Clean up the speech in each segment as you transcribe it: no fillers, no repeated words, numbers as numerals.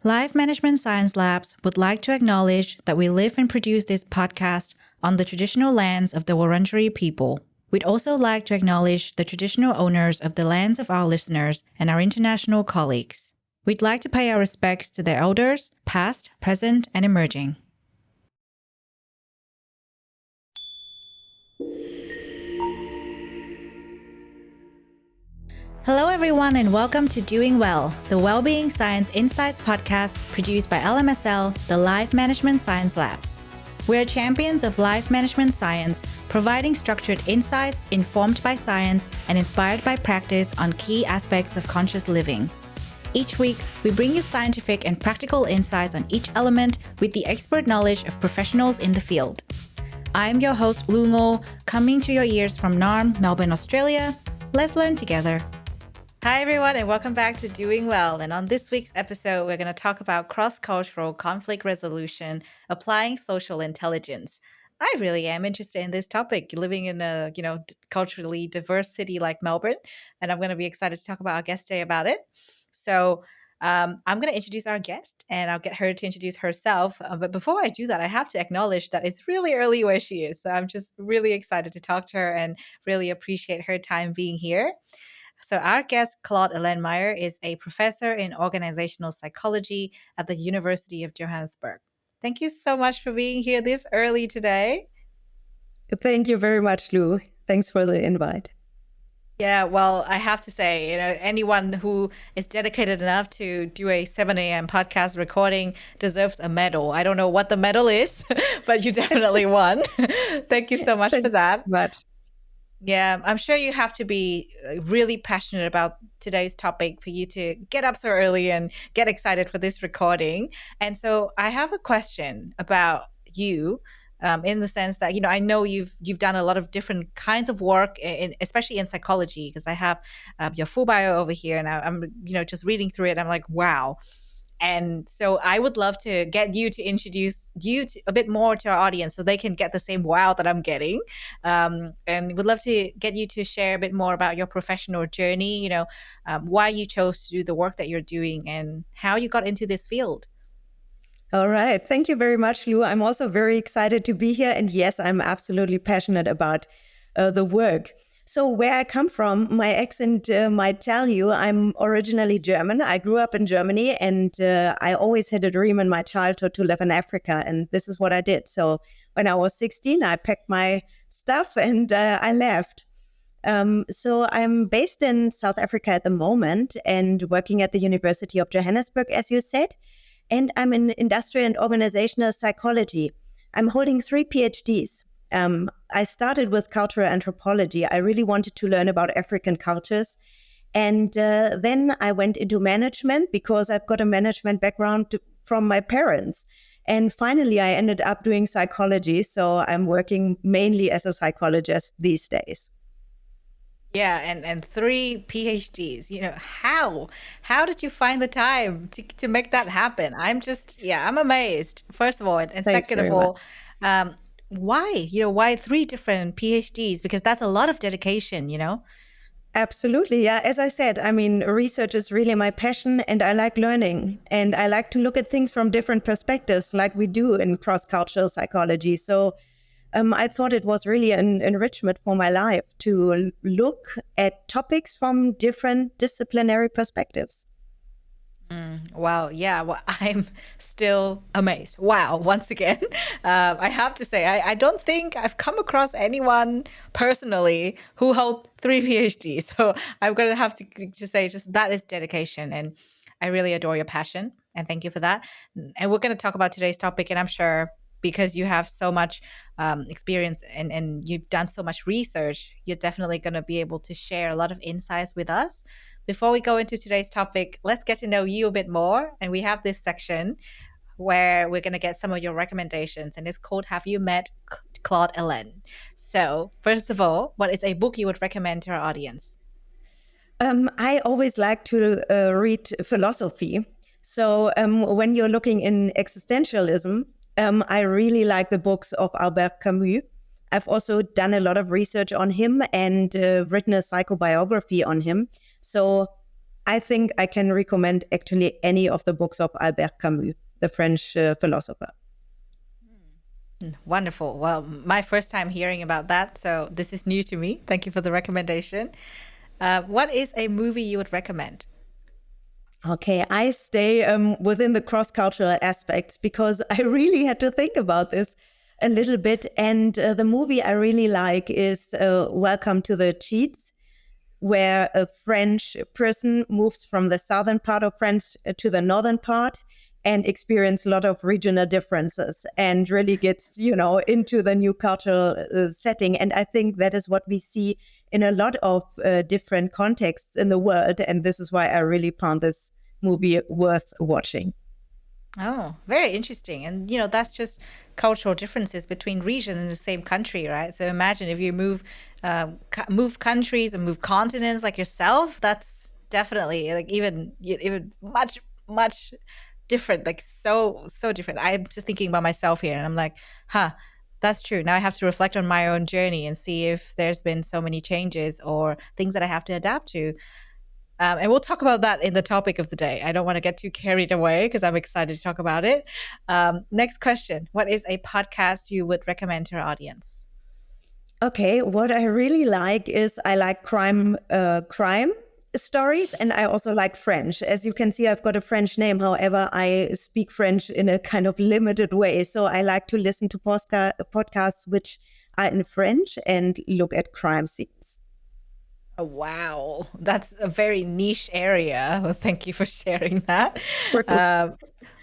Life Management Science Labs would like to acknowledge that we live and produce this podcast on the traditional lands of the Wurundjeri people. We'd also like to acknowledge the traditional owners of the lands of our listeners and our international colleagues. We'd like to pay our respects to their elders, past, present, and emerging. Hello, everyone, and welcome to Doing Well, the Wellbeing Science Insights Podcast produced by LMSL, the Life Management Science Labs. We're champions of life management science, providing structured insights informed by science and inspired by practice on key aspects of conscious living. Each week, we bring you scientific and practical insights on each element with the expert knowledge of professionals in the field. I'm your host, Lu Ngo, coming to your ears from Naarm, Melbourne, Australia. Let's learn together. Hi, everyone, and welcome back to Doing Well. And on this week's episode, we're going to talk about cross-cultural conflict resolution, applying social intelligence. I really am interested in this topic, living in a culturally diverse city like Melbourne, and I'm going to be excited to talk about our guest today about it. So I'm going to introduce our guest, and I'll get her to introduce herself. But before I do that, I have to acknowledge that it's really early where she is. So I'm just really excited to talk to her and really appreciate her time being here. So our guest, Claude-Hélène Mayer, is a professor in organizational psychology at the University of Johannesburg. Thank you so much for being here this early today. Thank you very much, Lou. Thanks for the invite. Yeah, well, I have to say, anyone who is dedicated enough to do a 7 a.m. podcast recording deserves a medal. I don't know what the medal is, but you definitely won. Thank you so much for that. Much. Yeah, I'm sure you have to be really passionate about today's topic for you to get up so early and get excited for this recording. And so I have a question about you, in the sense that, I know you've done a lot of different kinds of work, especially in psychology, because I have your full bio over here, and I'm just reading through it. I'm like, wow. And so I would love to get you to introduce you a bit more to our audience so they can get the same wow that I'm getting. And would love to get you to share a bit more about your professional journey, why you chose to do the work that you're doing and how you got into this field. All right. Thank you very much, Lou. I'm also very excited to be here. And yes, I'm absolutely passionate about the work. So where I come from, my accent might tell you I'm originally German. I grew up in Germany, and I always had a dream in my childhood to live in Africa. And this is what I did. So when I was 16, I packed my stuff and I left. So I'm based in South Africa at the moment and working at the University of Johannesburg, as you said. And I'm in industrial and organizational psychology. I'm holding 3 PhDs. I started with cultural anthropology. I really wanted to learn about African cultures. And then I went into management because I've got a management background from my parents. And finally, I ended up doing psychology. So I'm working mainly as a psychologist these days. Yeah, and 3 PhDs. How did you find the time to make that happen? I'm amazed, first of all. And second of all, why? Why 3 different PhDs? Because that's a lot of dedication, Absolutely. Yeah. As I said, research is really my passion, and I like learning, and I like to look at things from different perspectives like we do in cross-cultural psychology. So I thought it was really an enrichment for my life to look at topics from different disciplinary perspectives. Wow. Yeah. Well, I'm still amazed. Wow. Once again, I have to say, I don't think I've come across anyone personally who holds 3 PhDs. So I'm going to have to say just that is dedication. And I really adore your passion. And thank you for that. And we're going to talk about today's topic. And I'm sure because you have so much experience and you've done so much research, you're definitely going to be able to share a lot of insights with us. Before we go into today's topic, let's get to know you a bit more. And we have this section where we're going to get some of your recommendations. And it's called Have You Met Claude-Hélène? So first of all, what is a book you would recommend to our audience? I always like to read philosophy. So when you're looking in existentialism, I really like the books of Albert Camus. I've also done a lot of research on him and written a psychobiography on him. So I think I can recommend actually any of the books of Albert Camus, the French philosopher. Wonderful. Well, my first time hearing about that, so this is new to me. Thank you for the recommendation. What is a movie you would recommend? Okay, I stay within the cross-cultural aspects because I really had to think about this a little bit. And the movie I really like is Welcome to the Cheats, where a French person moves from the southern part of France to the northern part and experience a lot of regional differences and really gets, into the new cultural setting. And I think that is what we see in a lot of different contexts in the world. And this is why I really found this movie worth watching. Oh, very interesting. And, that's just cultural differences between regions in the same country, right? So imagine if you move countries and move continents like yourself, that's definitely like even much, much different, like so different. I'm just thinking about myself here and I'm like, that's true. Now I have to reflect on my own journey and see if there's been so many changes or things that I have to adapt to. And we'll talk about that in the topic of the day. I don't want to get too carried away because I'm excited to talk about it. Next question. What is a podcast you would recommend to our audience? Okay, what I really like is I like crime stories, and I also like French. As you can see, I've got a French name. However, I speak French in a kind of limited way. So I like to listen to podcasts which are in French and look at crime scenes. Oh, wow. That's a very niche area. Well, thank you for sharing that.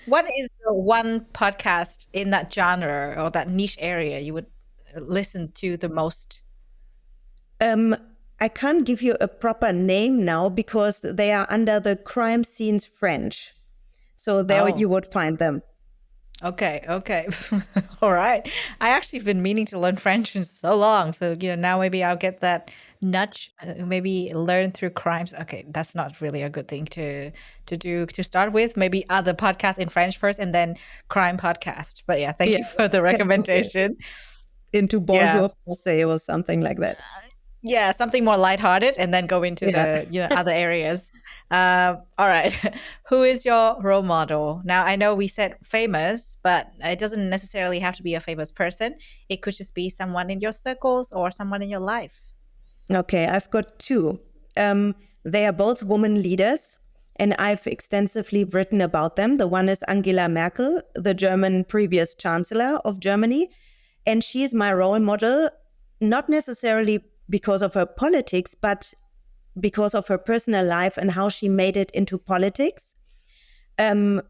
What is the one podcast in that genre or that niche area you would listen to the most? I can't give you a proper name now because they are under the crime scenes French. So there you would find them. Okay. All right. I actually been meaning to learn French for so long. So, now maybe I'll get that nudge, maybe learn through crimes. Okay, that's not really a good thing to do to start with. Maybe other podcasts in French first and then crime podcast. But yeah, thank you for the recommendation. Into Bonjour Français or something like that. Yeah, something more lighthearted and then go into the other areas. All right. Who is your role model? Now, I know we said famous, but it doesn't necessarily have to be a famous person. It could just be someone in your circles or someone in your life. Okay, I've got two. They are both women leaders, and I've extensively written about them. The one is Angela Merkel, the German previous chancellor of Germany. And she is my role model, not necessarily because of her politics, but because of her personal life and how she made it into politics in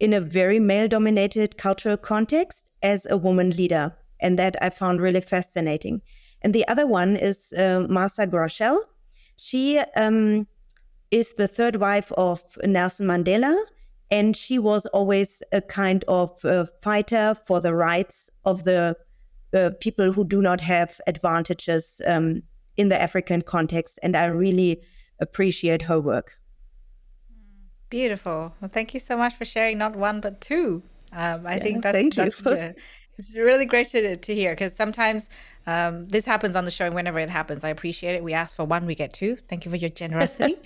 a very male-dominated cultural context as a woman leader. And that I found really fascinating. And the other one is Martha Groeschel. She is the third wife of Nelson Mandela, and she was always a kind of fighter for the rights of the people who do not have advantages in the African context. And I really appreciate her work. Beautiful. Well, thank you so much for sharing not one, but two. I think thank you. It's really great to hear because sometimes this happens on the show and whenever it happens, I appreciate it. We ask for one, we get two. Thank you for your generosity.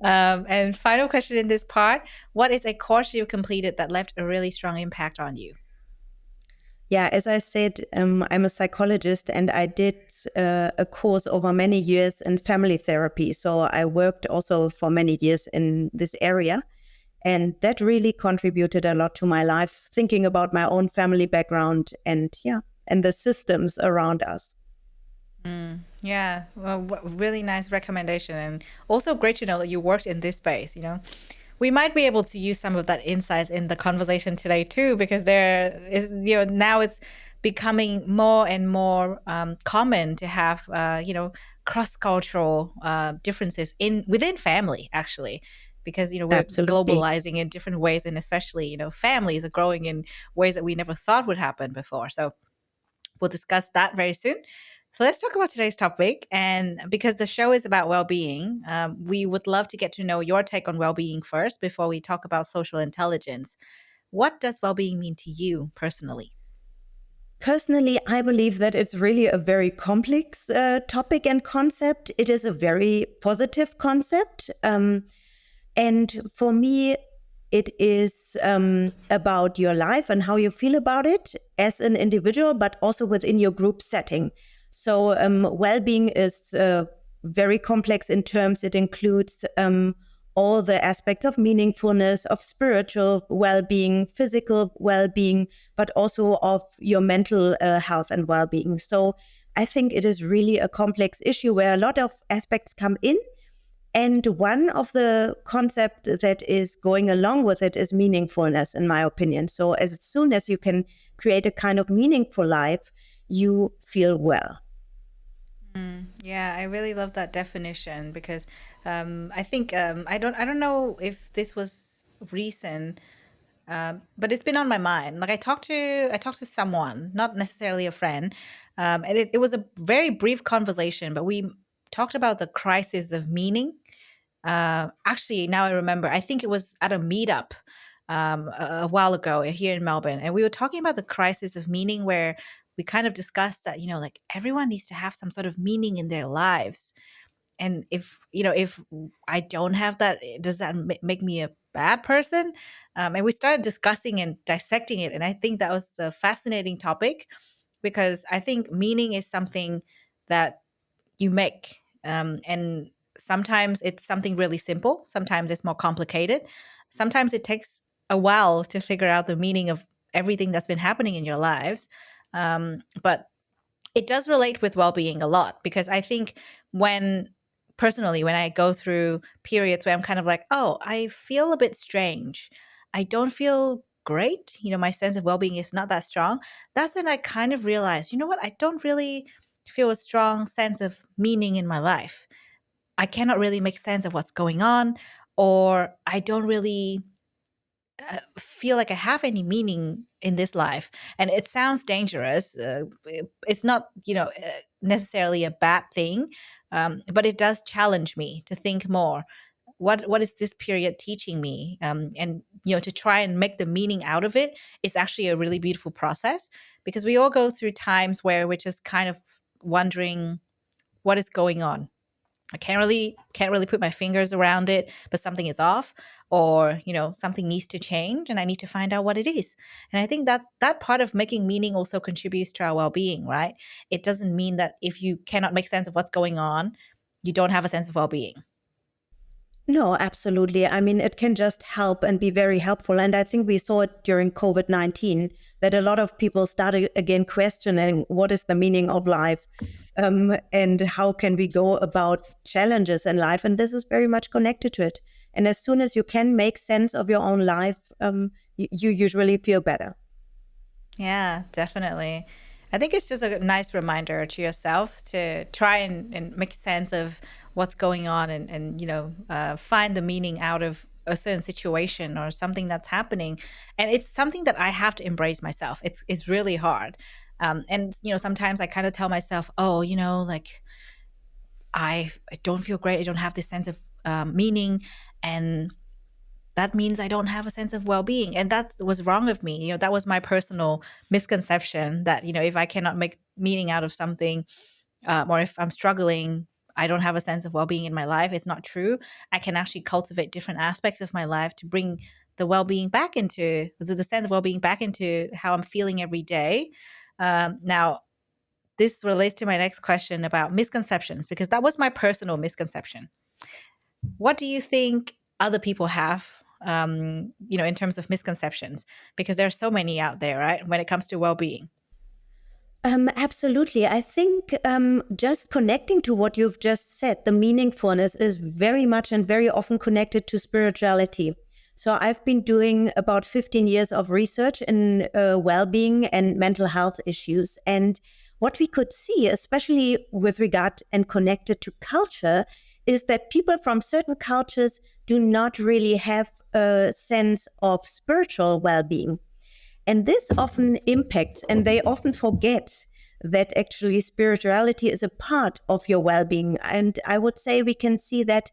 And final question in this part, what is a course you completed that left a really strong impact on you? Yeah, as I said, I'm a psychologist and I did a course over many years in family therapy. So I worked also for many years in this area. And that really contributed a lot to my life, thinking about my own family background and the systems around us. Yeah, well, really nice recommendation. And also great to know that you worked in this space, We might be able to use some of that insights in the conversation today too, because there is, now it's becoming more and more common to have, cross-cultural differences within family, actually, because we're Absolutely. globalizing in different ways, and especially families are growing in ways that we never thought would happen before. So we'll discuss that very soon. So let's talk about today's topic. And because the show is about well-being, we would love to get to know your take on well-being first before we talk about social intelligence. What does well-being mean to you personally? Personally, I believe that it's really a very complex topic and concept. It is a very positive concept. And for me, it is about your life and how you feel about it as an individual, but also within your group setting. So well-being is very complex in terms. It includes all the aspects of meaningfulness, of spiritual well-being, physical well-being, but also of your mental health and well-being. So I think it is really a complex issue where a lot of aspects come in. And one of the concepts that is going along with it is meaningfulness, in my opinion. So as soon as you can create a kind of meaningful life, you feel well. Yeah, I really love that definition because I think I don't know if this was recent, but it's been on my mind. Like I talked to someone, not necessarily a friend, and it was a very brief conversation, but we talked about the crisis of meaning. Actually, now I remember, I think it was at a meetup a while ago here in Melbourne. And we were talking about the crisis of meaning, where we kind of discussed that, like everyone needs to have some sort of meaning in their lives. And if I don't have that, does that make me a bad person? And we started discussing and dissecting it. And I think that was a fascinating topic because I think meaning is something that you make. And sometimes it's something really simple, sometimes it's more complicated, sometimes it takes a while to figure out the meaning of everything that's been happening in your lives. But it does relate with well-being a lot because I think personally, when I go through periods where I'm kind of like, oh, I feel a bit strange, I don't feel great, my sense of well-being is not that strong, that's when I kind of realize, what, I don't really feel a strong sense of meaning in my life. I cannot really make sense of what's going on, or I don't really feel like I have any meaning in this life. And it sounds dangerous. It's not, necessarily a bad thing, but it does challenge me to think more. What is this period teaching me? And to try and make the meaning out of it is actually a really beautiful process because we all go through times where we're just kind of wondering what is going on. I can't really put my fingers around it, but something is off, or something needs to change, and I need to find out what it is. And I think that part of making meaning also contributes to our well-being, right? It doesn't mean that if you cannot make sense of what's going on, you don't have a sense of well-being. No, absolutely. I mean, it can just help and be very helpful. And I think we saw it during COVID-19 that a lot of people started again questioning what is the meaning of life, and how can we go about challenges in life. And this is very much connected to it. And as soon as you can make sense of your own life, you usually feel better. Yeah, definitely. I think it's just a nice reminder to yourself to try and make sense of what's going on and find the meaning out of a certain situation or something that's happening. And it's something that I have to embrace myself. It's really hard. And sometimes I kind of tell myself, oh, like I don't feel great. I don't have this sense of meaning. And that means I don't have a sense of well-being. And that was wrong of me. That was my personal misconception that, if I cannot make meaning out of something, or if I'm struggling, I don't have a sense of well-being in my life. It's not true. I can actually cultivate different aspects of my life to bring the well-being back into the sense of well-being back into how I'm feeling every day. Now, this relates to my next question about misconceptions, because that was my personal misconception. What do you think other people have, in terms of misconceptions? Because there are so many out there, right, when it comes to well-being. Absolutely. I think just connecting to what you've just said, the meaningfulness is very much and very often connected to spirituality. So I've been doing about 15 years of research in well-being and mental health issues. And what we could see, especially with regard and connected to culture, is that people from certain cultures do not really have a sense of spiritual well-being. And this often impacts, and they often forget that actually spirituality is a part of your well-being. And I would say we can see that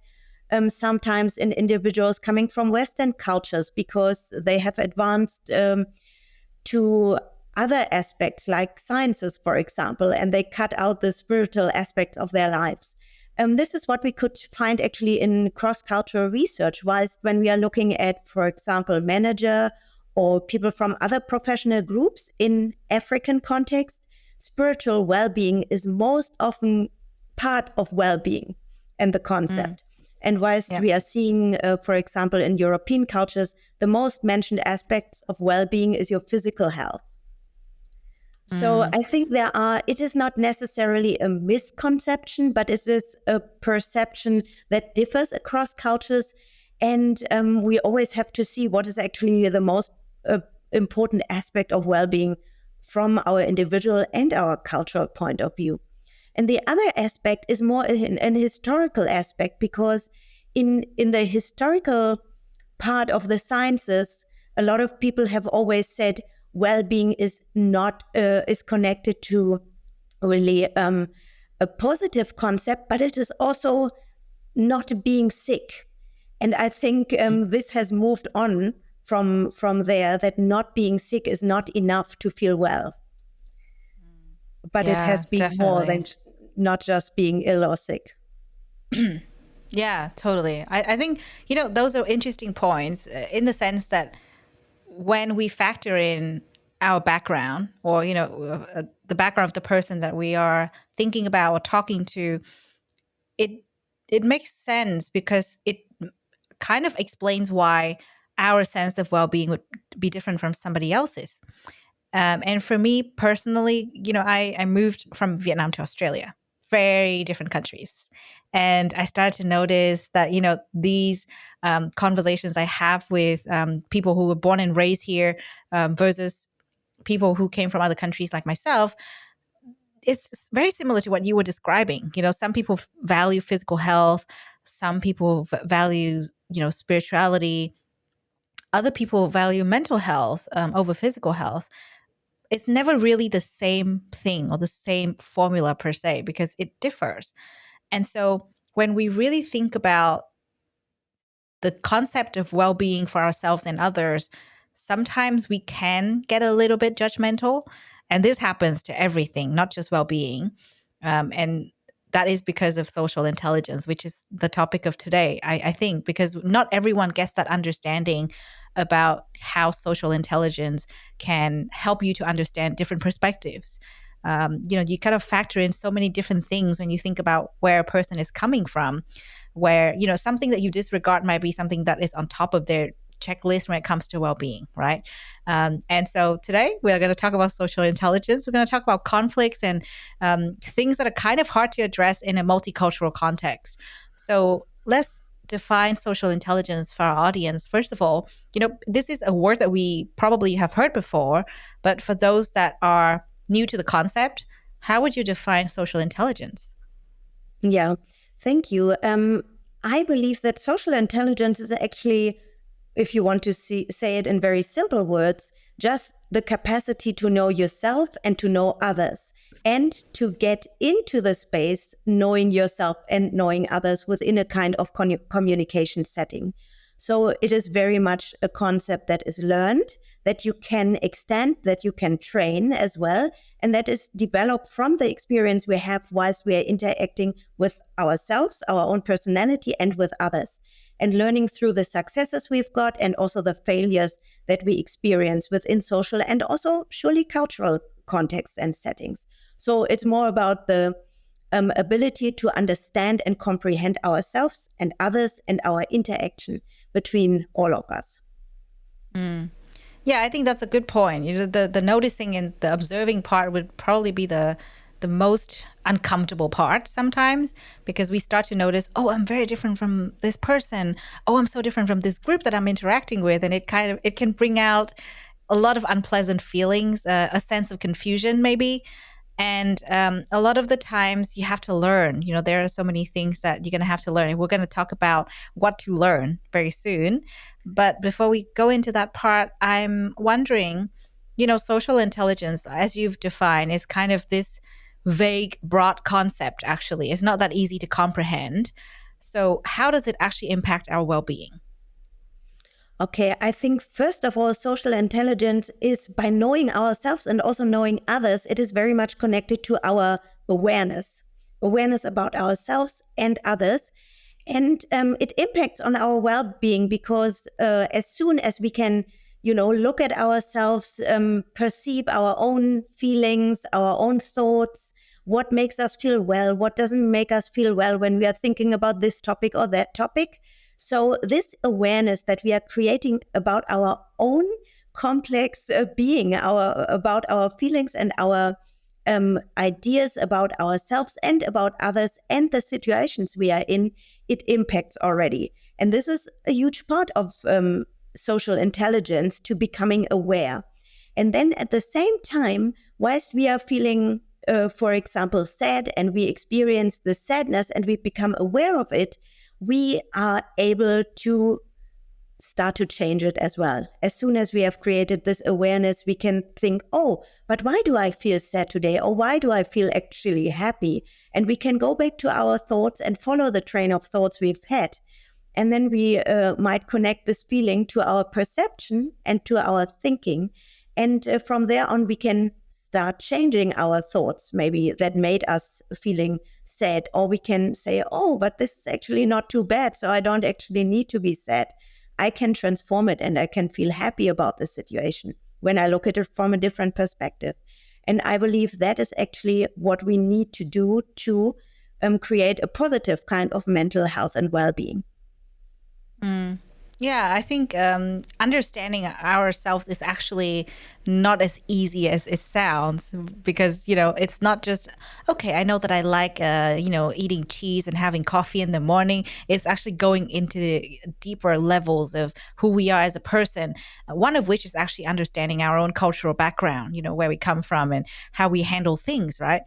sometimes in individuals coming from Western cultures because they have advanced to other aspects like sciences, for example, and they cut out the spiritual aspects of their lives. This is what we could find actually in cross-cultural research. Whilst when we are looking at, for example, manager or people from other professional groups in African context, spiritual well-being is most often part of well-being and the concept. And whilst we are seeing, for example, in European cultures, the most mentioned aspects of well-being is your physical health. So I think it is not necessarily a misconception, but it is a perception that differs across cultures. And we always have to see what is actually the most important aspect of well-being from our individual and our cultural point of view. And the other aspect is more an historical aspect, because in the historical part of the sciences, a lot of people have always said well-being is not is connected to really a positive concept, but it is also not being sick. And I think this has moved on from there, that not being sick is not enough to feel well. But it has been more than not just being ill or sick. Yeah, totally. I think, those are interesting points in the sense that when we factor in our background or, the background of the person that we are thinking about or talking to, it makes sense because it kind of explains why our sense of well-being would be different from somebody else's. And for me personally, I moved from Vietnam to Australia, very different countries. And I started to notice that, these conversations I have with people who were born and raised here versus people who came from other countries like myself, it's very similar to what you were describing. Some people value physical health, some people value, spirituality, other people value mental health over physical health. It's never really the same thing or the same formula per se, because it differs. And so when we really think about the concept of well-being for ourselves and others, sometimes we can get a little bit judgmental. And this happens to everything, not just well-being. And that is because of social intelligence, which is the topic of today, I think, because not everyone gets that understanding about how social intelligence can help you to understand different perspectives. You kind of factor in so many different things when you think about where a person is coming from, where, something that you disregard might be something that is on top of their checklist when it comes to well-being, right? And so today we're going to talk about social intelligence. We're going to talk about conflicts and things that are kind of hard to address in a multicultural context. So let's define social intelligence for our audience. First of all, this is a word that we probably have heard before, but for those that are new to the concept, how would you define social intelligence? Yeah, thank you. I believe that social intelligence is actually, if you want to say it in very simple words, just the capacity to know yourself and to know others, and to get into the space knowing yourself and knowing others within a kind of communication setting. So it is very much a concept that is learned, that you can extend, that you can train as well, and that is developed from the experience we have whilst we are interacting with ourselves, our own personality, and with others, and learning through the successes we've got and also the failures that we experience within social and also surely cultural contexts and settings. So it's more about the ability to understand and comprehend ourselves and others and our interaction between all of us. Yeah, I think that's a good point. The noticing and the observing part would probably be the most uncomfortable part sometimes, because we start to notice, oh, I'm very different from this person. Oh, I'm so different from this group that I'm interacting with. And it can bring out a lot of unpleasant feelings, a sense of confusion maybe. And a lot of the times you have to learn. There are so many things that you're going to have to learn. And we're going to talk about what to learn very soon. But before we go into that part, I'm wondering, social intelligence, as you've defined, is kind of this vague, broad concept, actually. It's not that easy to comprehend. So how does it actually impact our well-being? Okay, I think first of all, social intelligence is by knowing ourselves and also knowing others, it is very much connected to our awareness about ourselves and others. And it impacts on our well-being because as soon as we can, look at ourselves, perceive our own feelings, our own thoughts, what makes us feel well, what doesn't make us feel well when we are thinking about this topic or that topic. So this awareness that we are creating about our own complex being, about our feelings and our ideas about ourselves and about others and the situations we are in, it impacts already. And this is a huge part of social intelligence, to becoming aware. And then at the same time, whilst we are feeling, for example, sad, and we experience the sadness and we become aware of it, we are able to start to change it as well. As soon as we have created this awareness, we can think, oh, but why do I feel sad today? Or why do I feel actually happy? And we can go back to our thoughts and follow the train of thoughts we've had. And then we might connect this feeling to our perception and to our thinking. And from there on, we can start changing our thoughts, maybe that made us feeling sad. Or we can say, oh, but this is actually not too bad, so I don't actually need to be sad. I can transform it and I can feel happy about the situation when I look at it from a different perspective. And I believe that is actually what we need to do to create a positive kind of mental health and well-being. Yeah, I think understanding ourselves is actually not as easy as it sounds, because, it's not just, okay, I know that I like, eating cheese and having coffee in the morning. It's actually going into deeper levels of who we are as a person, one of which is actually understanding our own cultural background, where we come from and how we handle things, right?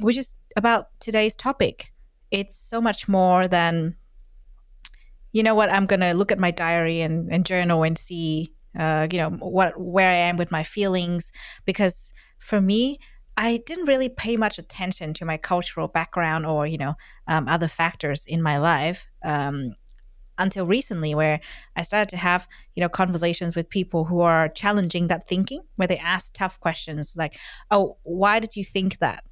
Which is about today's topic. It's so much more than, I'm going to look at my diary and journal and see, where I am with my feelings. Because for me, I didn't really pay much attention to my cultural background or, other factors in my life until recently, where I started to have, conversations with people who are challenging that thinking, where they ask tough questions like, oh, why did you think that?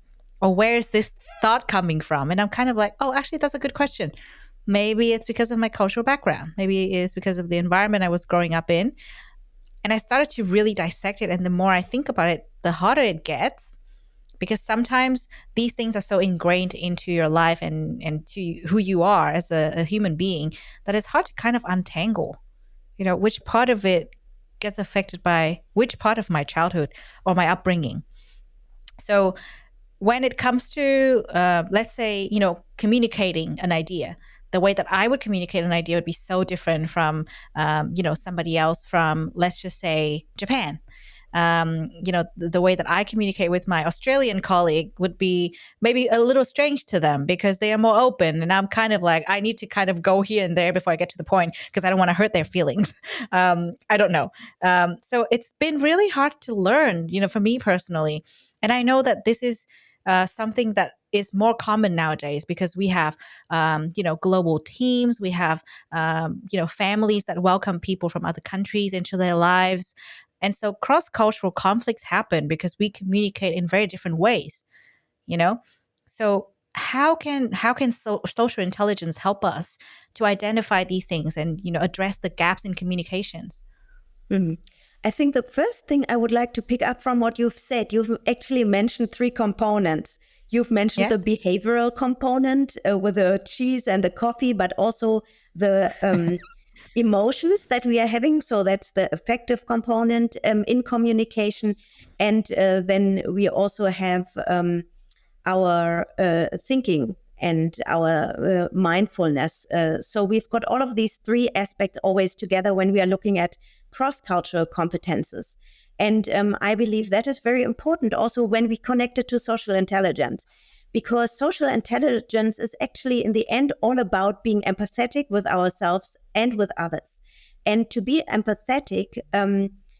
Or where is this thought coming from? And I'm kind of like, oh, actually, that's a good question. Maybe it's because of my cultural background. Maybe it's because of the environment I was growing up in. And I started to really dissect it. And the more I think about it, the harder it gets, because sometimes these things are so ingrained into your life and to who you are as a human being that it's hard to kind of untangle, which part of it gets affected by which part of my childhood or my upbringing. So when it comes to, let's say, communicating an idea, the way that I would communicate an idea would be so different from, somebody else from, let's just say, Japan. The way that I communicate with my Australian colleague would be maybe a little strange to them because they are more open. And I'm kind of like, I need to kind of go here and there before I get to the point because I don't want to hurt their feelings. I don't know. So it's been really hard to learn, for me personally. And I know that this is something that is more common nowadays because we have, global teams. We have, families that welcome people from other countries into their lives. And so cross-cultural conflicts happen because we communicate in very different ways, So how can social intelligence help us to identify these things and, address the gaps in communications? Mm-hmm. I think the first thing I would like to pick up from what you've said, you've actually mentioned three components. You've mentioned the behavioral component with the cheese and the coffee, but also the emotions that we are having. So that's the affective component in communication. And then we also have our thinking and our mindfulness. So we've got all of these three aspects always together when we are looking at cross-cultural competences. And I believe that is very important also when we connect it to social intelligence, because social intelligence is actually in the end all about being empathetic with ourselves and with others. And to be empathetic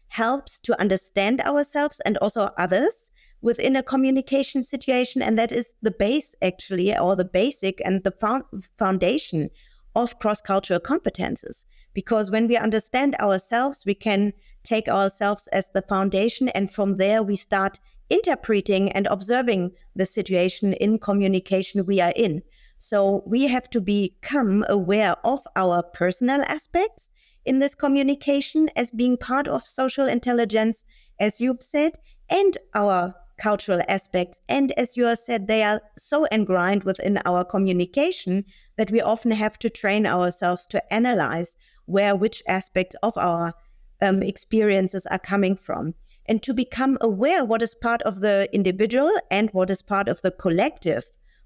helps to understand ourselves and also others within a communication situation. And that is the base actually, or the basic and the foundation of cross-cultural competences. Because when we understand ourselves, we can take ourselves as the foundation, and from there we start interpreting and observing the situation in communication we are in. So we have to become aware of our personal aspects in this communication as being part of social intelligence, as you've said, and our cultural aspects. And as you have said, they are so ingrained within our communication that we often have to train ourselves to analyze where which aspects of our experiences are coming from, and to become aware what is part of the individual and what is part of the collective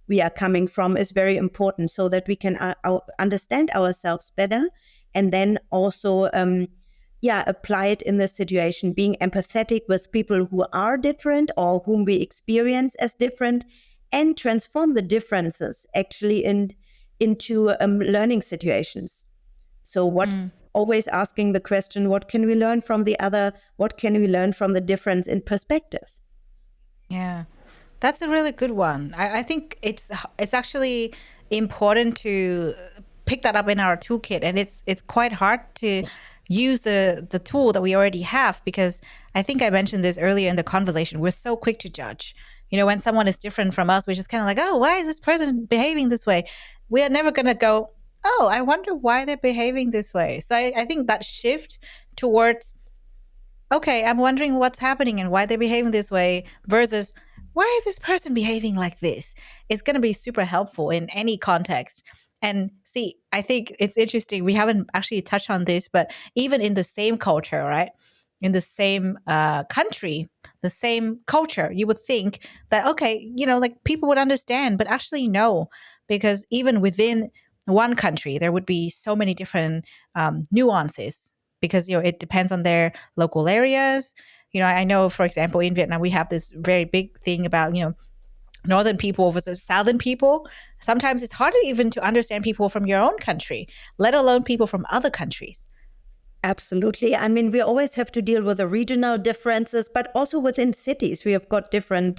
we are coming from is very important, so that we can understand ourselves better, and then also apply it in the situation, being empathetic with people who are different or whom we experience as different, and transform the differences actually into learning situations. So always asking the question, what can we learn from the other? What can we learn from the difference in perspective? Yeah, that's a really good one. I think it's actually important to pick that up in our toolkit, and it's quite hard to use the tool that we already have, because I think I mentioned this earlier in the conversation. We're so quick to judge. When someone is different from us, we're just kind of like, oh, why is this person behaving this way? We are never going to go, oh, I wonder why they're behaving this way. So I think that shift towards, okay, I'm wondering what's happening and why they're behaving this way, versus why is this person behaving like this, is going to be super helpful in any context. And see, I think it's interesting. We haven't actually touched on this, but even in the same culture, right? In the same country, the same culture, you would think that, okay, like people would understand, but actually no, because even within one country, there would be so many different nuances, because it depends on their local areas. I know, for example, in Vietnam, we have this very big thing about northern people versus southern people. Sometimes it's harder even to understand people from your own country, let alone people from other countries. Absolutely. I mean, we always have to deal with the regional differences, but also within cities, we have got different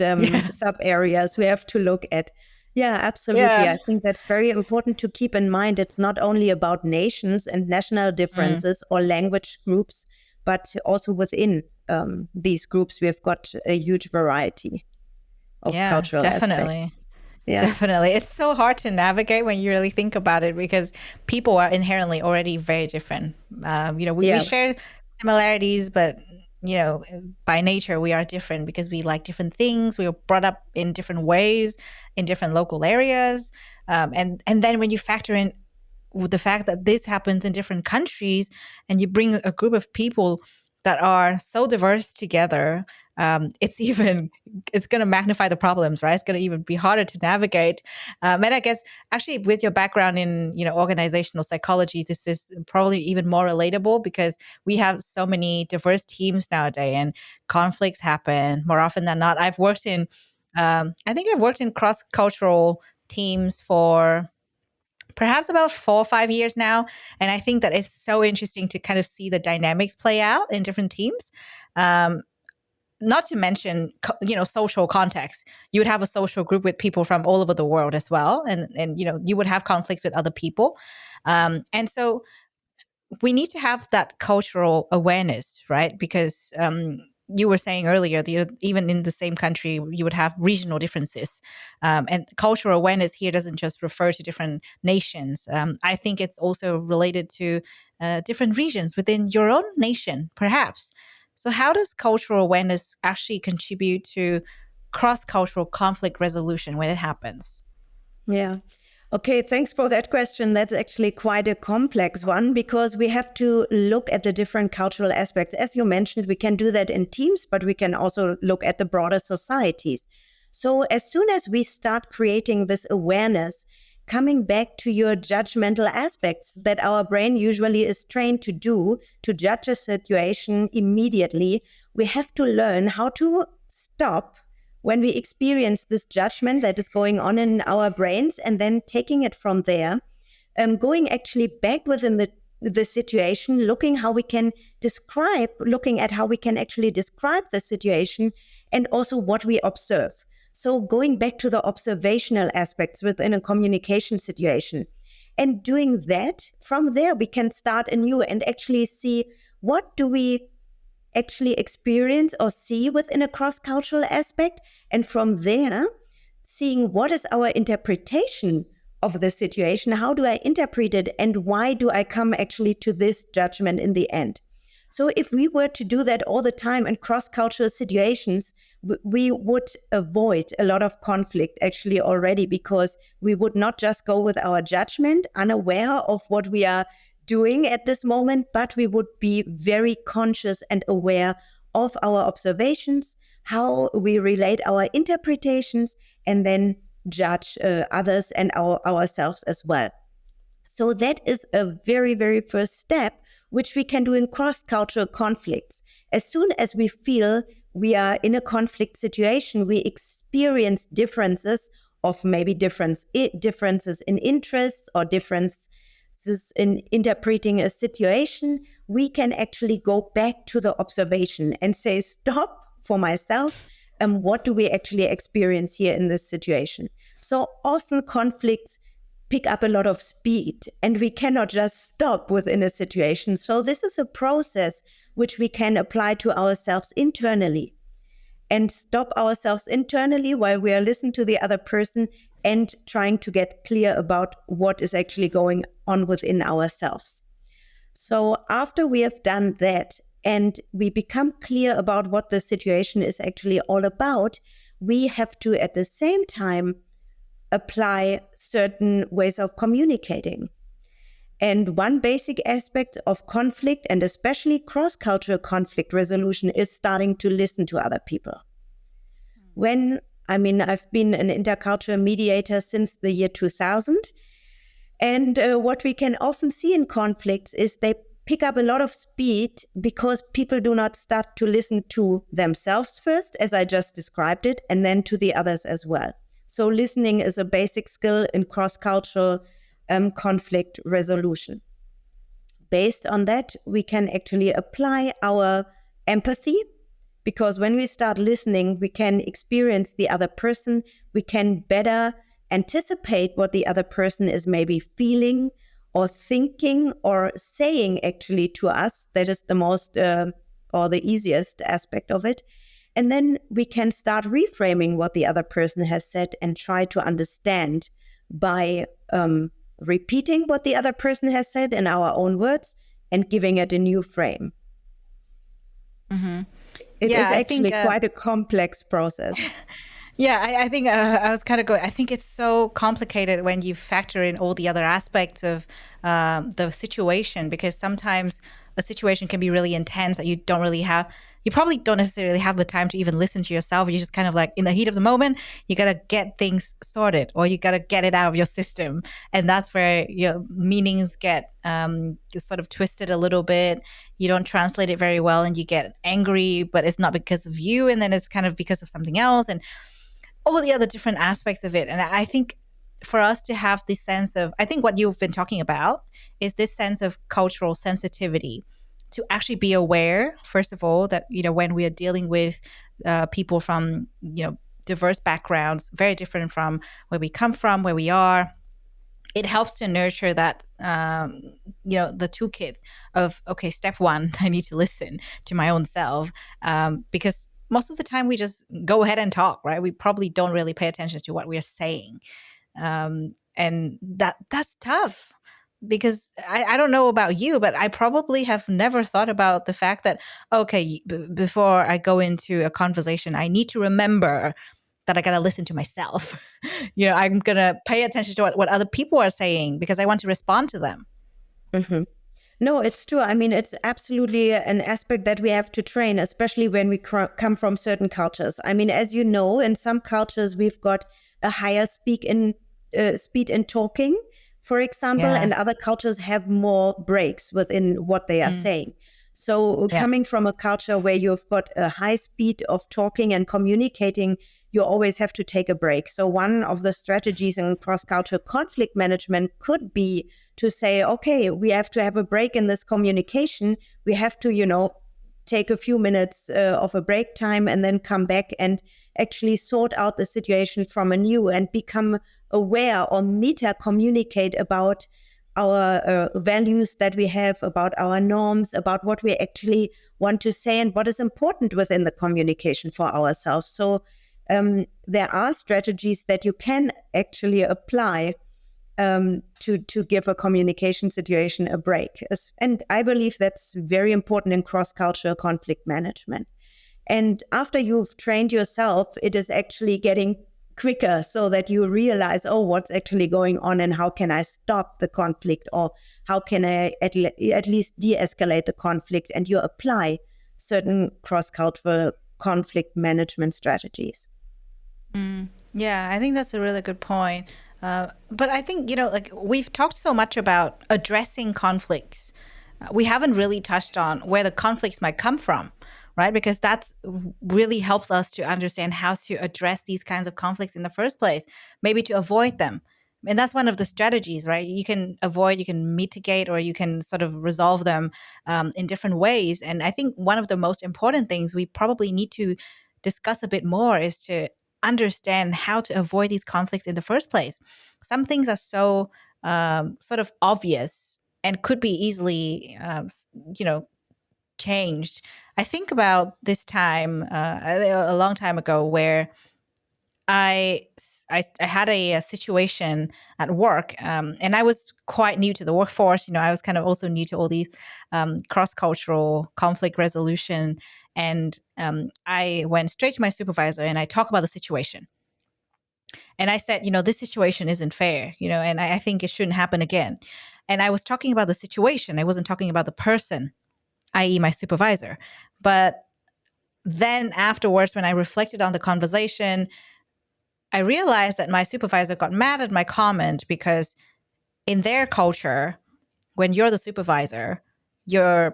sub areas we have to look at. Yeah, absolutely. Yeah. I think that's very important to keep in mind. It's not only about nations and national differences or language groups, but also within these groups, we have got a huge variety of cultural aspects. Yeah, definitely. It's so hard to navigate when you really think about it, because people are inherently already very different. We share similarities, but by nature we are different, because we like different things. We were brought up in different ways in different local areas, and then when you factor in with the fact that this happens in different countries, and you bring a group of people that are so diverse together, it's going to magnify the problems, right? It's going to even be harder to navigate. And I guess actually with your background in, organizational psychology, this is probably even more relatable, because we have so many diverse teams nowadays, and conflicts happen more often than not. I think I've worked in cross-cultural teams for perhaps about 4 or 5 years now. And I think that it's so interesting to kind of see the dynamics play out in different teams. Not to mention, social context. You would have a social group with people from all over the world as well. And you would have conflicts with other people. And so we need to have that cultural awareness, right? Because you were saying earlier that even in the same country, you would have regional differences. And cultural awareness here doesn't just refer to different nations. I think it's also related to different regions within your own nation, perhaps. So how does cultural awareness actually contribute to cross-cultural conflict resolution when it happens? Yeah. Okay, thanks for that question. That's actually quite a complex one, because we have to look at the different cultural aspects. As you mentioned, we can do that in teams, but we can also look at the broader societies. So as soon as we start creating this awareness, coming back to your judgmental aspects that our brain usually is trained to do, to judge a situation immediately, we have to learn how to stop when we experience this judgment that is going on in our brains, and then taking it from there, going actually back within the situation, looking at how we can actually describe the situation, and also what we observe. So going back to the observational aspects within a communication situation. And doing that, from there, we can start anew and actually see what do we actually experience or see within a cross-cultural aspect. And from there, seeing what is our interpretation of the situation, how do I interpret it, and why do I come actually to this judgment in the end? So if we were to do that all the time in cross-cultural situations, we would avoid a lot of conflict actually already, because we would not just go with our judgment, unaware of what we are doing at this moment, but we would be very conscious and aware of our observations, how we relate our interpretations, and then judge others and ourselves as well. So that is a very, very first step, which we can do in cross-cultural conflicts. As soon as we feel we are in a conflict situation, we experience differences of maybe differences in interests or differences in interpreting a situation, we can actually go back to the observation and say, stop for myself. And what do we actually experience here in this situation? So often conflicts pick up a lot of speed and we cannot just stop within a situation. So this is a process which we can apply to ourselves internally and stop ourselves internally while we are listening to the other person and trying to get clear about what is actually going on within ourselves. So after we have done that and we become clear about what the situation is actually all about, we have to at the same time apply certain ways of communicating. And one basic aspect of conflict, and especially cross-cultural conflict resolution, is starting to listen to other people. I've been an intercultural mediator since the year 2000. And what we can often see in conflicts is they pick up a lot of speed because people do not start to listen to themselves first, as I just described it, and then to the others as well. So listening is a basic skill in cross-cultural conflict resolution. Based on that, we can actually apply our empathy, because when we start listening, we can experience the other person. We can better anticipate what the other person is maybe feeling or thinking or saying actually to us. That is the most or the easiest aspect of it. And then we can start reframing what the other person has said and try to understand by repeating what the other person has said in our own words and giving it a new frame. Mm-hmm. It is actually quite a complex process. Yeah, I think I was kind of going, I think it's so complicated when you factor in all the other aspects of the situation, because sometimes a situation can be really intense that you probably don't necessarily have the time to even listen to yourself. You're just kind of like in the heat of the moment, you got to get things sorted or you got to get it out of your system. And that's where your meanings get sort of twisted a little bit. You don't translate it very well and you get angry, but it's not because of you. And then it's kind of because of something else and all the other different aspects of it. And I think for us to have this sense of, I think what you've been talking about is this sense of cultural sensitivity, to actually be aware, first of all, that, when we are dealing with people from, diverse backgrounds, very different from where we come from, where we are, it helps to nurture that, the toolkit of, okay, step one, I need to listen to my own self, because most of the time we just go ahead and talk, right? We probably don't really pay attention to what we are saying. And that's tough, because I don't know about you, but I probably have never thought about the fact that, okay, before I go into a conversation, I need to remember that I got to listen to myself. I'm going to pay attention to what other people are saying because I want to respond to them. Mm-hmm. No, it's true. I mean, it's absolutely an aspect that we have to train, especially when we come from certain cultures. I mean, as you know, in some cultures, we've got a higher speed in talking, for example, and other cultures have more breaks within what they are saying. So coming from a culture where you've got a high speed of talking and communicating, you always have to take a break. So one of the strategies in cross-cultural conflict management could be to say, okay, we have to have a break in this communication. We have to, take a few minutes of a break time and then come back and actually sort out the situation from anew and become aware or meta communicate about our values that we have, about our norms, about what we actually want to say and what is important within the communication for ourselves. So there are strategies that you can actually apply to give a communication situation a break. And I believe that's very important in cross-cultural conflict management. And after you've trained yourself, it is actually getting quicker so that you realize, oh, what's actually going on and how can I stop the conflict, or how can I at least de-escalate the conflict, and you apply certain cross-cultural conflict management strategies. Yeah, I think that's a really good point. But I think, like we've talked so much about addressing conflicts. We haven't really touched on where the conflicts might come from, right? Because that's really helps us to understand how to address these kinds of conflicts in the first place, maybe to avoid them. And that's one of the strategies, right? You can avoid, you can mitigate, or you can sort of resolve them in different ways. And I think one of the most important things we probably need to discuss a bit more is to understand how to avoid these conflicts in the first place. Some things are so sort of obvious and could be easily, changed. I think about this time a long time ago where I had a situation at work, and I was quite new to the workforce. I was kind of also new to all these cross-cultural conflict resolution, and I went straight to my supervisor and I talked about the situation. And I said, this situation isn't fair, and I think it shouldn't happen again. And I was talking about the situation. I wasn't talking about the person, i.e., my supervisor. But then afterwards, when I reflected on the conversation, I realized that my supervisor got mad at my comment because in their culture, when you're the supervisor, you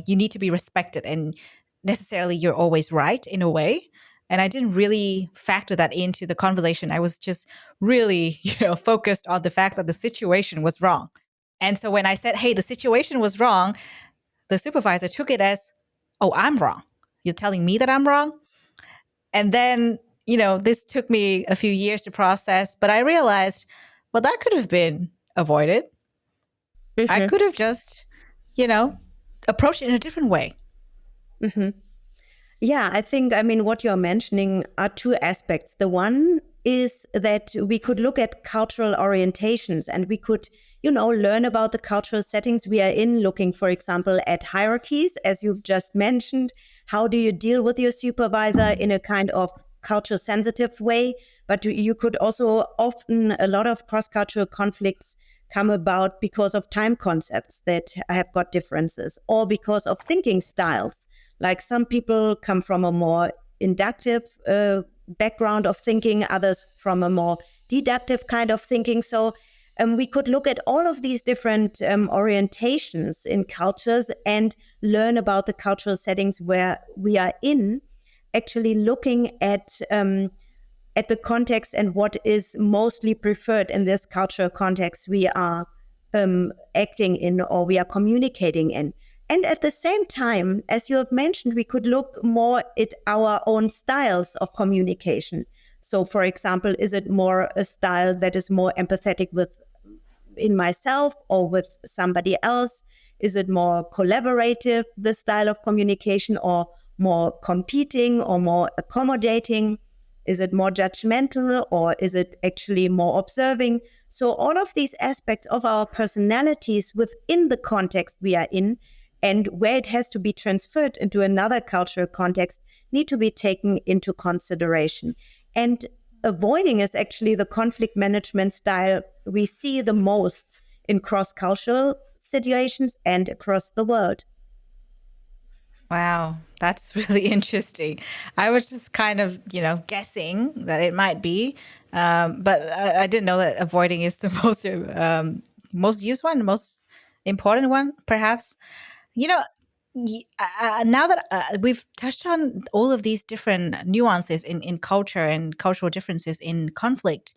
need to be respected, and necessarily you're always right in a way. And I didn't really factor that into the conversation. I was just really, focused on the fact that the situation was wrong. And so when I said, hey, the situation was wrong, the supervisor took it as, oh, I'm wrong. You're telling me that I'm wrong? And then, this took me a few years to process, but I realized, well, that could have been avoided. I Mm-hmm. could have just, approached it in a different way. Mm-hmm. Yeah, what you're mentioning are two aspects. The one is that we could look at cultural orientations, and we could, learn about the cultural settings we are in, looking, for example, at hierarchies, as you've just mentioned. How do you deal with your supervisor in a kind of culture sensitive way? But you could also often, a lot of cross-cultural conflicts come about because of time concepts that have got differences, or because of thinking styles. Like some people come from a more inductive background of thinking, others from a more deductive kind of thinking. So we could look at all of these different orientations in cultures and learn about the cultural settings where we are in, actually looking at the context and what is mostly preferred in this cultural context we are acting in, or we are communicating in. And at the same time, as you have mentioned, we could look more at our own styles of communication. So, for example, is it more a style that is more empathetic in myself or with somebody else? Is it more collaborative, the style of communication, or more competing or more accommodating? Is it more judgmental, or is it actually more observing? So all of these aspects of our personalities within the context we are in, and where it has to be transferred into another cultural context, need to be taken into consideration. And avoiding is actually the conflict management style we see the most in cross-cultural situations and across the world. Wow, that's really interesting. I was just kind of, guessing that it might be, but I didn't know that avoiding is the most used one, most important one, perhaps. You know, now that we've touched on all of these different nuances in culture and cultural differences in conflict,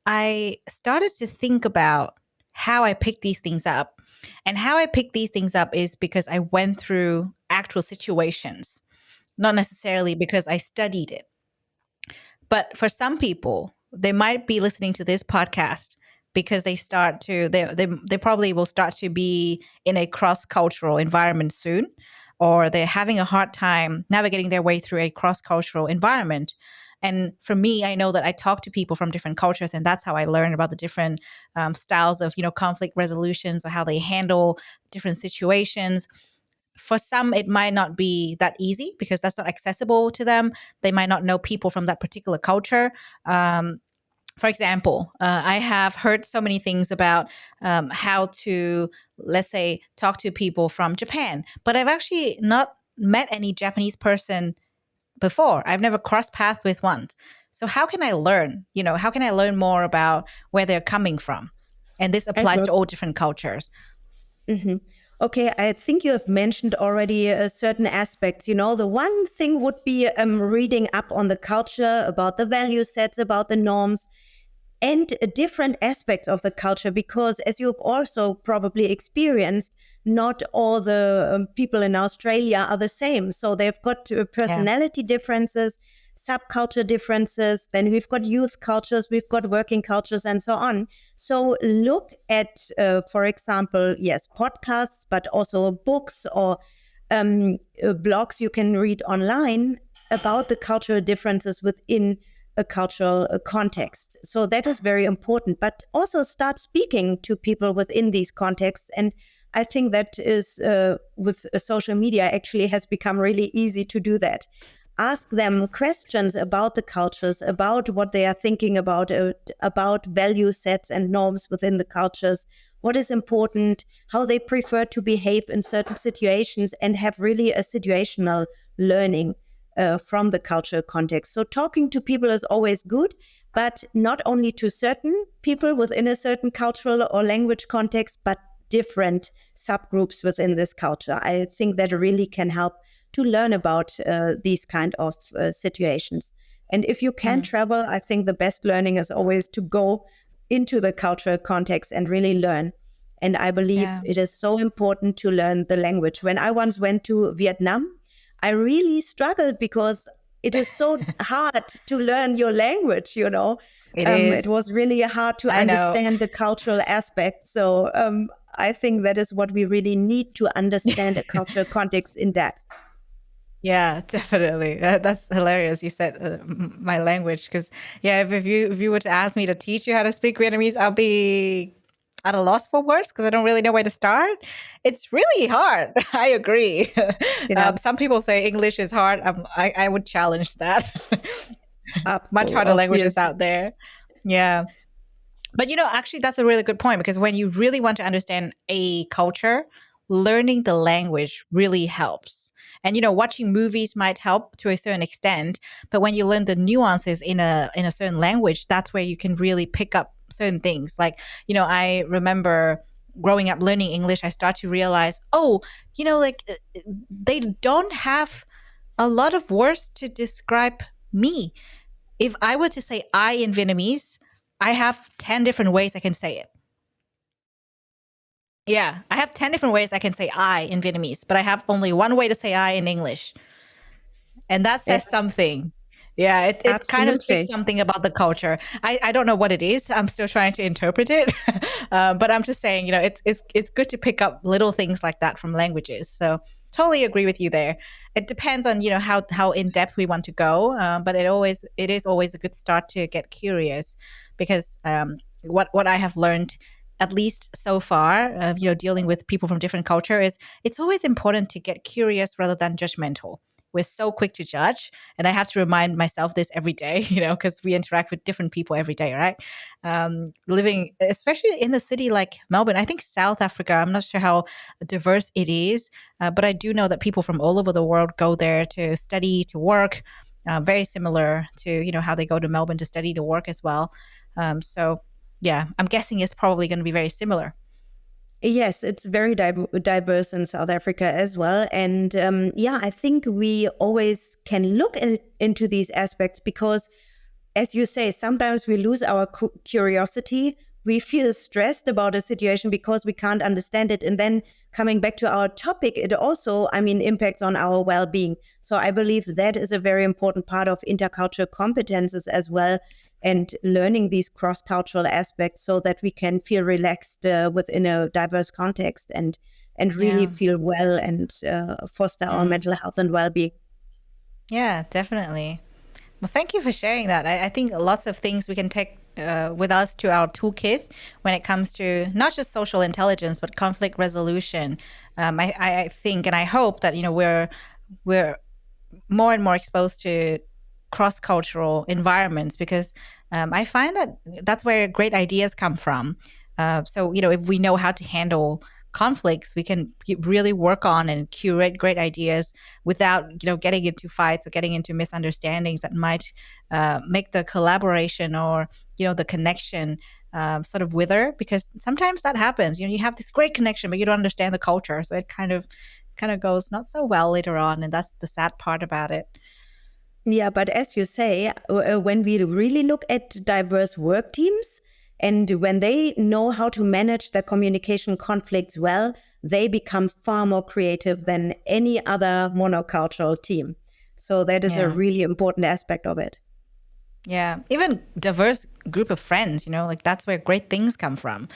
I started to think about how I pick these things up. And how I pick these things up is because I went through actual situations, not necessarily because I studied it. But for some people, they might be listening to this podcast because they probably will start to be in a cross-cultural environment soon, or they're having a hard time navigating their way through a cross-cultural environment. And for me, I know that I talk to people from different cultures, and that's how I learn about the different styles of, conflict resolutions, or how they handle different situations. For some, it might not be that easy because that's not accessible to them. They might not know people from that particular culture. For example, I have heard so many things about how to, let's say, talk to people from Japan, but I've actually not met any Japanese person before. I've never crossed paths with one. So how can I learn? How can I learn more about where they're coming from? And this applies to all different cultures. Mm-hmm. Okay, I think you have mentioned already certain aspects. The one thing would be reading up on the culture, about the value sets, about the norms, and different aspects of the culture, because as you've also probably experienced, not all the people in Australia are the same. So they've got personality differences, subculture differences, then we've got youth cultures, we've got working cultures, and so on. So look at, for example, yes, podcasts, but also books or blogs you can read online about the cultural differences within a cultural context. So that is very important, but also start speaking to people within these contexts. And I think that is with social media actually has become really easy to do that. Ask them questions about the cultures, about what they are thinking about value sets and norms within the cultures, what is important, how they prefer to behave in certain situations, and have really a situational learning from the cultural context. So talking to people is always good, but not only to certain people within a certain cultural or language context, but different subgroups within this culture. I think that really can help to learn about these kind of situations. And if you can travel, I think the best learning is always to go into the cultural context and really learn. And I believe it is so important to learn the language. When I once went to Vietnam, I really struggled because it is so hard to learn your language, It was really hard to understand the cultural aspects. So I think that is what we really need to understand a cultural context in depth. Yeah, definitely. That's hilarious. You said my language, because if you were to ask me to teach you how to speak Vietnamese, I'll be at a loss for words because I don't really know where to start. It's really hard. I agree. Some people say English is hard. I would challenge that. Much harder languages out there. Yeah. But actually, that's a really good point, because when you really want to understand a culture, learning the language really helps. And watching movies might help to a certain extent, but when you learn the nuances in a certain language, that's where you can really pick up certain things. Like, I remember growing up learning English, I start to realize, they don't have a lot of words to describe me. If I were to say I in Vietnamese, I have 10 different ways I can say it. Yeah, I have 10 different ways I can say I in Vietnamese, but I have only one way to say I in English. And that says something. Yeah, it kind of speaks something about the culture. I don't know what it is. I'm still trying to interpret it. But I'm just saying, it's good to pick up little things like that from languages. So totally agree with you there. It depends on, how in depth we want to go. But it is always a good start to get curious, because what I have learned, at least so far, dealing with people from different culture, is it's always important to get curious rather than judgmental. We're so quick to judge, and I have to remind myself this every day, because we interact with different people every day, right? Living, especially in a city like Melbourne, I think South Africa, I'm not sure how diverse it is, but I do know that people from all over the world go there to study, to work, very similar to, how they go to Melbourne to study, to work as well. So yeah, I'm guessing it's probably going to be very similar. Yes, it's very diverse in South Africa as well. And I think we always can look into these aspects because, as you say, sometimes we lose our curiosity. We feel stressed about a situation because we can't understand it. And then coming back to our topic, it also, impacts on our well-being. So I believe that is a very important part of intercultural competences as well, and learning these cross-cultural aspects so that we can feel relaxed within a diverse context and really Yeah. feel well and foster our mental health and well-being. Yeah, definitely. Well, thank you for sharing that. I think lots of things we can take with us to our toolkit when it comes to not just social intelligence, but conflict resolution. I think and I hope that, we're more and more exposed to cross-cultural environments, because I find that that's where great ideas come from. So, if we know how to handle conflicts, we can really work on and curate great ideas without, getting into fights or getting into misunderstandings that might make the collaboration or, the connection sort of wither, because sometimes that happens. You have this great connection, but you don't understand the culture. So it kind of goes not so well later on. And that's the sad part about it. Yeah, but as you say, when we really look at diverse work teams and when they know how to manage their communication conflicts well, they become far more creative than any other monocultural team. So that is a Yeah. really important aspect of it. Yeah, even diverse group of friends, like that's where great things come from.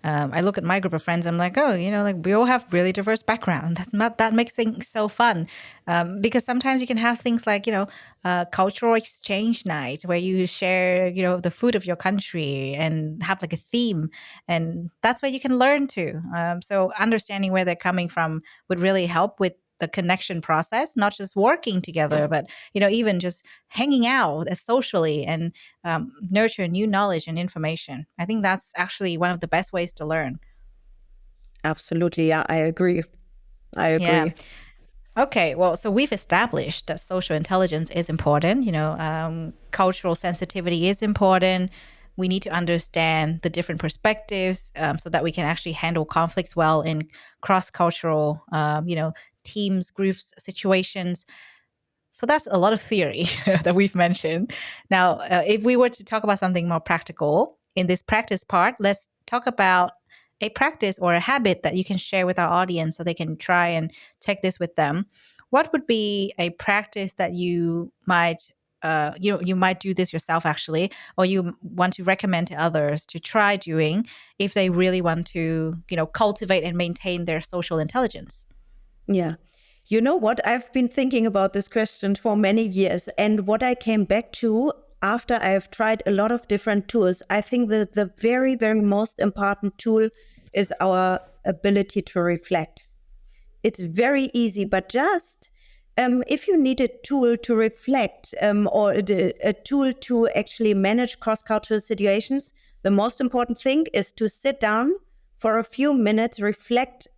I look at my group of friends, I'm like, oh, like we all have really diverse background. That makes things so fun, because sometimes you can have things like, cultural exchange night where you share, the food of your country and have like a theme, and that's where you can learn too. So understanding where they're coming from would really help with the connection process, not just working together, but even just hanging out socially and nurture new knowledge and information. I think that's actually one of the best ways to learn. Absolutely. Yeah, I agree. I Yeah. agree. Okay, well, so we've established that social intelligence is important. Cultural sensitivity is important. We need to understand the different perspectives, so that we can actually handle conflicts well in cross-cultural, teams, groups, situations. So that's a lot of theory that we've mentioned. Now, if we were to talk about something more practical in this practice part, let's talk about a practice or a habit that you can share with our audience so they can try and take this with them. What would be a practice that you might you might do this yourself actually, or you want to recommend to others to try doing if they really want to, cultivate and maintain their social intelligence? Yeah. You know what? I've been thinking about this question for many years. And what I came back to after I've tried a lot of different tools, I think that the very, very most important tool is our ability to reflect. It's very easy, but just if you need a tool to reflect or a tool to actually manage cross-cultural situations, the most important thing is to sit down for a few minutes, reflect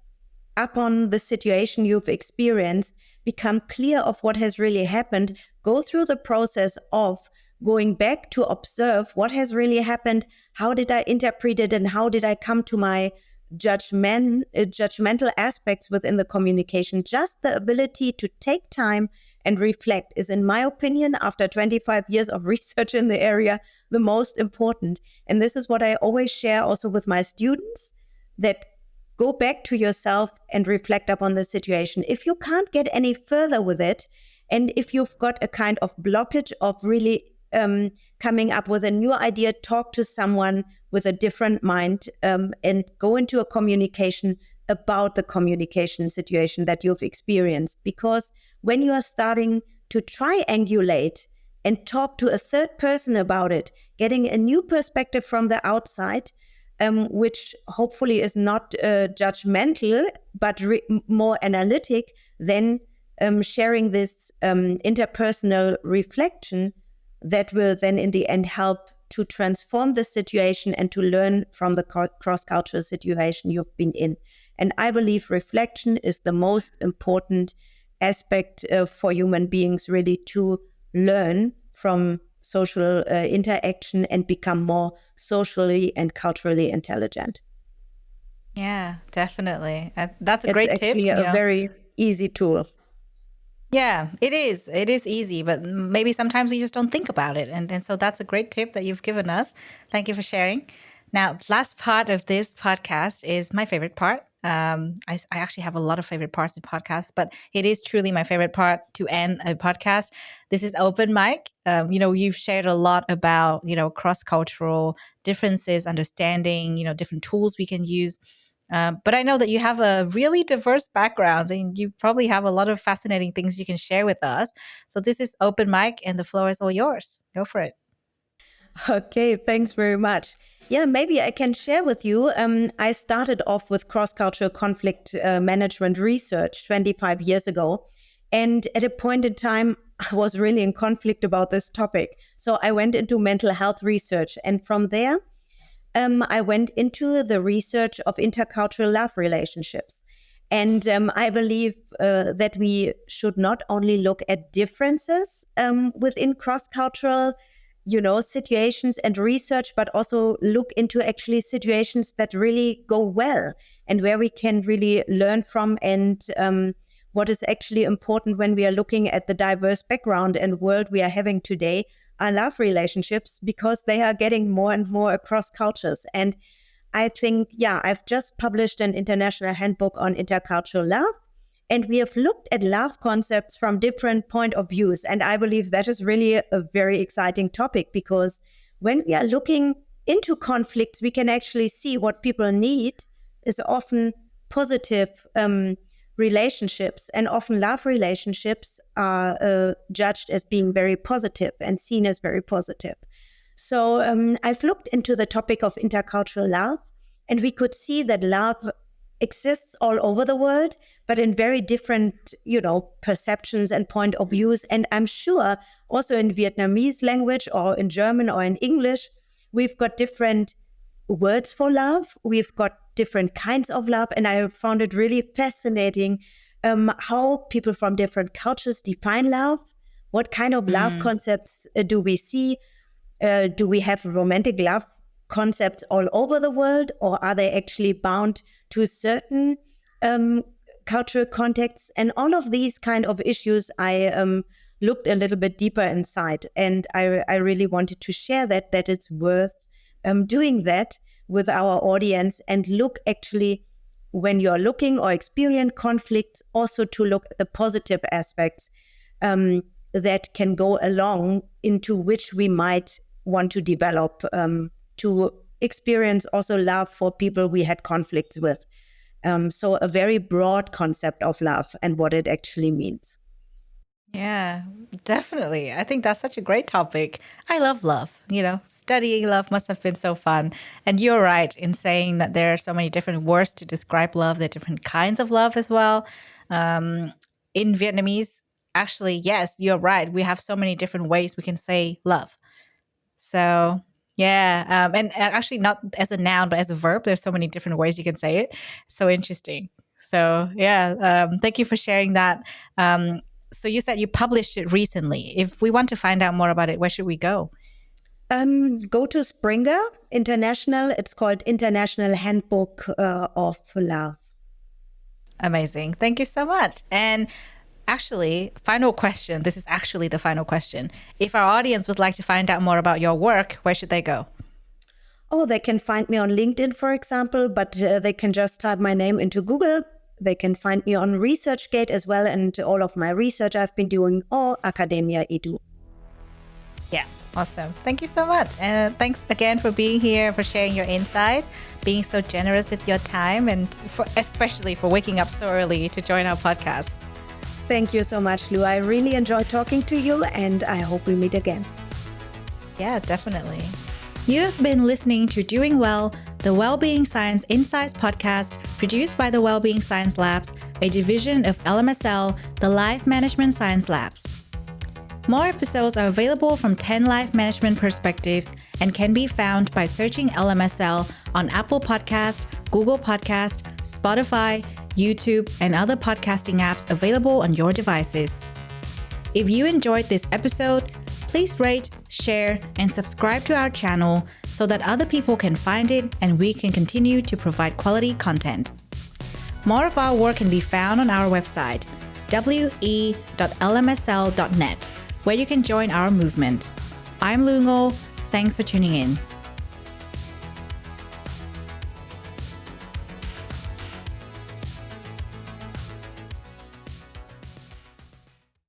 upon the situation you've experienced, become clear of what has really happened, go through the process of going back to observe what has really happened, how did I interpret it, and how did I come to my judgmental aspects within the communication. Just the ability to take time and reflect is, in my opinion, after 25 years of research in the area, the most important. And this is what I always share also with my students, that go back to yourself and reflect upon the situation. If you can't get any further with it, and if you've got a kind of blockage of really coming up with a new idea, talk to someone with a different mind and go into a communication about the communication situation that you've experienced. Because when you are starting to triangulate and talk to a third person about it, getting a new perspective from the outside, which hopefully is not judgmental, but more analytic, then sharing this interpersonal reflection that will then in the end help to transform the situation and to learn from the cross-cultural situation you've been in. And I believe reflection is the most important aspect for human beings, really, to learn from social interaction and become more socially and culturally intelligent. Yeah, definitely. That's a It's great tip. actually a very easy tool. Yeah, it is. It is easy, but maybe sometimes we just don't think about it. And so that's a great tip that you've given us. Thank you for sharing. Now, last part of this podcast is my favorite part. I actually have a lot of favorite parts of podcasts, but it is truly my favorite part to end a podcast. This is open mic. You've shared a lot about, cross-cultural differences, understanding, different tools we can use. But I know that you have a really diverse background and you probably have a lot of fascinating things you can share with us. So this is open mic and the floor is all yours. Go for it. Okay, thanks very much. Yeah, maybe I can share with you. I started off with cross-cultural conflict management research 25 years ago. And at a point in time, I was really in conflict about this topic. So I went into mental health research. And from there, I went into the research of intercultural love relationships. And I believe that we should not only look at differences within cross-cultural situations and research, but also look into actually situations that really go well and where we can really learn from and what is actually important when we are looking at the diverse background and world we are having today are love relationships, because they are getting more and more across cultures. And I think, I've just published an international handbook on intercultural love. And we have looked at love concepts from different point of views. And I believe that is really a very exciting topic, because when we are looking into conflicts, we can actually see what people need is often positive relationships. And often love relationships are judged as being very positive and seen as very positive. So I've looked into the topic of intercultural love, and we could see that love exists all over the world, but in very different, perceptions and point of views. And I'm sure also in Vietnamese language or in German or in English, we've got different words for love. We've got different kinds of love. And I found it really fascinating how people from different cultures define love. What kind of love concepts do we see? Do we have romantic love concepts all over the world, or are they actually bound to certain cultural contexts? And all of these kind of issues, I looked a little bit deeper inside, and I really wanted to share that it's worth doing that with our audience, and look actually when you're looking or experience conflicts, also to look at the positive aspects that can go along into which we might want to develop to experience also love for people we had conflicts with. So a very broad concept of love and what it actually means. Yeah, definitely. I think that's such a great topic. I love love. Studying love must have been so fun. And you're right in saying that there are so many different words to describe love. There are different kinds of love as well. In Vietnamese, actually, yes, you're right. We have so many different ways we can say love. So yeah, and actually not as a noun, but as a verb. There's so many different ways you can say it. So interesting. So yeah, thank you for sharing that. So you said you published it recently. If we want to find out more about it, where should we go? Go to Springer International. It's called International Handbook of Love. Amazing. Thank you so much. And actually, final question. This is actually the final question. If our audience would like to find out more about your work, where should they go? Oh, they can find me on LinkedIn, for example, but they can just type my name into Google. They can find me on ResearchGate as well, and all of my research I've been doing, or Academia Edu. Yeah, awesome. Thank you so much. And thanks again for being here, for sharing your insights, being so generous with your time, and especially for waking up so early to join our podcast. Thank you so much, Lou. I really enjoyed talking to you, and I hope we meet again. Yeah, definitely. You have been listening to Doing Well, the Wellbeing Science Insights Podcast, produced by the Wellbeing Science Labs, a division of LMSL, the Life Management Science Labs. More episodes are available from 10 life management perspectives and can be found by searching LMSL on Apple Podcast, Google Podcast, Spotify, YouTube, and other podcasting apps available on your devices. If you enjoyed this episode, please rate, share, and subscribe to our channel so that other people can find it and we can continue to provide quality content. More of our work can be found on our website, we.lmsl.net, where you can join our movement. I'm Lu Ngo. Thanks for tuning in.